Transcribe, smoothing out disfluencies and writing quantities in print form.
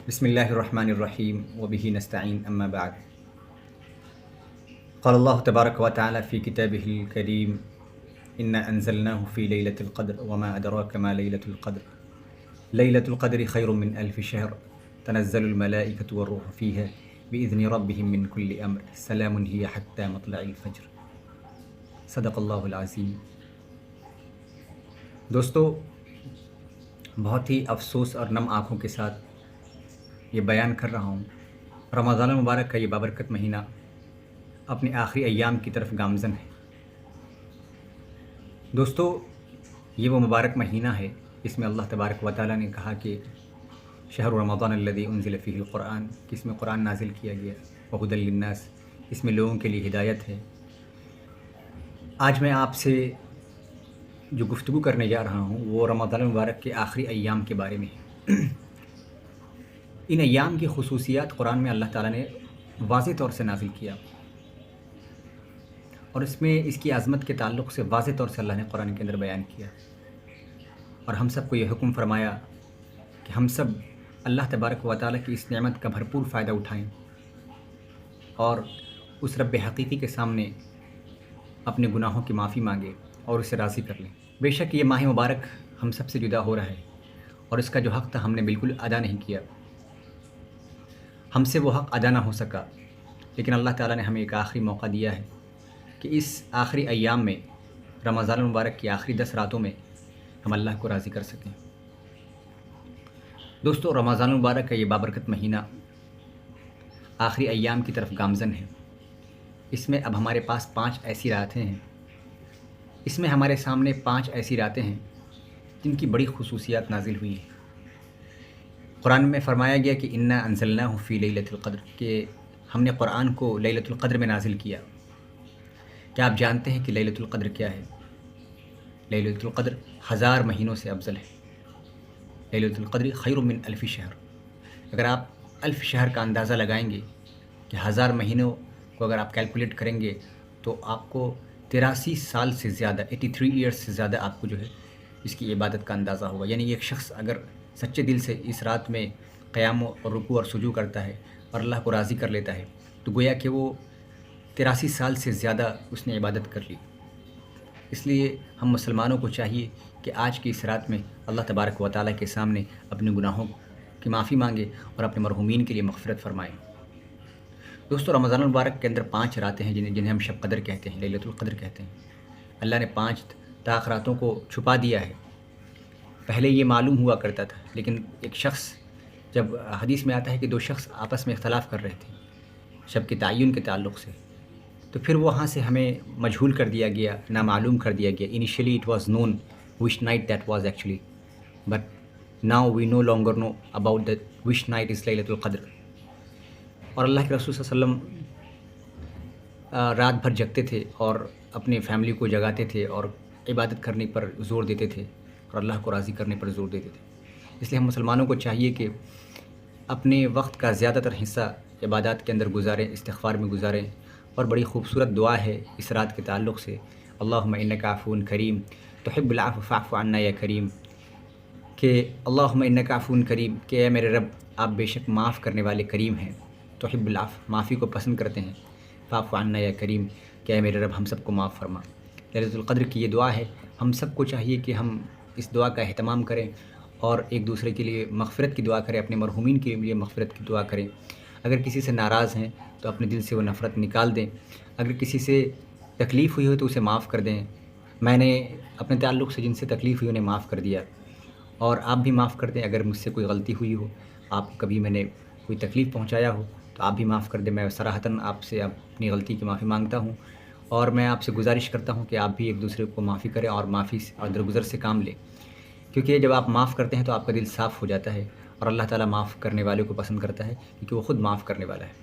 بسم الله الرحمن الرحيم وبه نستعين أما بعد. قال الله تبارك وتعالى في كتابه الكريم: إنا أنزلناه في ليلة القدر وما أدراك ما ليلة القدر ليلة القدر خير من ألف شهر تنزل الملائكة والروح فيها بإذن ربهم من كل أمر سلام هي حتى مطلع الفجر. صدق اللہ العظیم. دوستو، بہت ہی افسوس اور نم آنکھوں کے ساتھ یہ بیان کر رہا ہوں، رمضان المبارک کا یہ بابرکت مہینہ اپنے آخری ایام کی طرف گامزن ہے. دوستو، یہ وہ مبارک مہینہ ہے اس میں اللہ تبارک و تعالیٰ نے کہا کہ شہر رمضان الذی انزل فیہ القرآن، کہ اس میں قرآن نازل کیا گیا، وہدی للناس، اس میں لوگوں کے لیے ہدایت ہے. آج میں آپ سے جو گفتگو کرنے جا رہا ہوں وہ رمضان المبارک کے آخری ایام کے بارے میں ہے. ان ایام کی خصوصیات قرآن میں اللہ تعالیٰ نے واضح طور سے نازل کیا، اور اس میں اس کی عظمت کے تعلق سے واضح طور سے اللہ نے قرآن کے اندر بیان کیا، اور ہم سب کو یہ حکم فرمایا کہ ہم سب اللہ تبارک و تعالیٰ کی اس نعمت کا بھرپور فائدہ اٹھائیں اور اس رب حقیقی کے سامنے اپنے گناہوں کی معافی مانگے اور اسے راضی کر لیں. بے شک یہ ماہ مبارک ہم سب سے جدا ہو رہا ہے، اور اس کا جو حق تھا ہم نے بالکل ادا نہیں کیا. ہم سے وہ حق ادا نہ ہو سکا، لیکن اللہ تعالیٰ نے ہمیں ایک آخری موقع دیا ہے کہ اس آخری ایام میں، رمضان المبارک کی آخری 10 راتوں میں ہم اللہ کو راضی کر سکیں. دوستو، رمضان المبارک کا یہ بابرکت مہینہ آخری ایام کی طرف گامزن ہے. اس میں اب ہمارے پاس 5 ایسی راتیں ہیں. اس میں ہمارے سامنے 5 ایسی راتیں ہیں جن کی بڑی خصوصیات نازل ہوئی ہیں. قرآن میں فرمایا گیا کہ انا انزلناہ فی لیلۃ القدر، کہ ہم نے قرآن کو لیلۃ القدر میں نازل کیا. کیا آپ جانتے ہیں کہ لیلۃ القدر کیا ہے؟ لیلۃ القدر 1000 مہینوں سے افضل ہے. لیلۃ القدر خیر من الف شہر. اگر آپ 1000 شہر کا اندازہ لگائیں گے کہ 1000 مہینوں کو اگر آپ کیلکولیٹ کریں گے تو آپ کو 83 سال سے زیادہ، 83 ایئرس سے زیادہ آپ کو جو ہے اس کی عبادت کا اندازہ ہوگا. یعنی ایک شخص اگر سچے دل سے اس رات میں قیام اور رکوع اور سجود کرتا ہے اور اللہ کو راضی کر لیتا ہے تو گویا کہ وہ 83 سال سے زیادہ اس نے عبادت کر لی. اس لیے ہم مسلمانوں کو چاہیے کہ آج کی اس رات میں اللہ تبارک و تعالیٰ کے سامنے اپنے گناہوں کی معافی مانگے اور اپنے مرحومین کے لیے مغفرت فرمائیں. دوستو، رمضان المبارک کے اندر 5 راتیں ہیں جنہیں ہم شب قدر کہتے ہیں، لیلۃ القدر کہتے ہیں. اللہ نے 5 طاق راتوں کو چھپا دیا ہے. پہلے یہ معلوم ہوا کرتا تھا، لیکن ایک شخص، جب حدیث میں آتا ہے کہ 2 شخص آپس میں اختلاف کر رہے تھے شب کے تعین کے تعلق سے، تو پھر وہاں سے ہمیں مجہول کر دیا گیا، نامعلوم کر دیا گیا. Initially it was known which night that was actually, but now we no longer know about that which night is لیلۃ القدر. اور اللہ کے رسول صلی اللہ علیہ وسلم رات بھر جگتے تھے اور اپنے فیملی کو جگاتے تھے اور عبادت کرنے پر زور دیتے تھے اور اللہ کو راضی کرنے پر زور دیتے تھے. اس لیے ہم مسلمانوں کو چاہیے کہ اپنے وقت کا زیادہ تر حصہ عبادات کے اندر گزاریں، استغفار میں گزاریں. اور بڑی خوبصورت دعا ہے اس رات کے تعلق سے: اللہم انک عفو کریم تحب العفو فاعف عنا یا کریم، کہ اللہم انک عفو کریم، کہ اے میرے رب آپ بے شک معاف کرنے والے کریم ہیں، تحب العفو، معافی کو پسند کرتے ہیں، فاعف عنا یا کریم، کہ اے میرے رب ہم سب کو معاف فرما. لیلۃ القدر کی یہ دعا ہے. ہم سب کو چاہیے کہ ہم اس دعا کا اہتمام کریں اور ایک دوسرے کے لیے مغفرت کی دعا کریں، اپنے مرحومین کے لیے مغفرت کی دعا کریں. اگر کسی سے ناراض ہیں تو اپنے دل سے وہ نفرت نکال دیں. اگر کسی سے تکلیف ہوئی ہو تو اسے معاف کر دیں. میں نے اپنے تعلق سے جن سے تکلیف ہوئی انہیں معاف کر دیا، اور آپ بھی معاف کر دیں. اگر مجھ سے کوئی غلطی ہوئی ہو، آپ کو کبھی میں نے کوئی تکلیف پہنچایا ہو تو آپ بھی معاف کر دیں. میں صراحتاً آپ سے اپنی غلطی کی معافی مانگتا ہوں، اور میں آپ سے گزارش کرتا ہوں کہ آپ بھی ایک دوسرے کو معافی کریں اور معافی اور درگزر سے کام لیں. کیونکہ جب آپ معاف کرتے ہیں تو آپ کا دل صاف ہو جاتا ہے، اور اللہ تعالیٰ معاف کرنے والے کو پسند کرتا ہے کیونکہ وہ خود معاف کرنے والا ہے.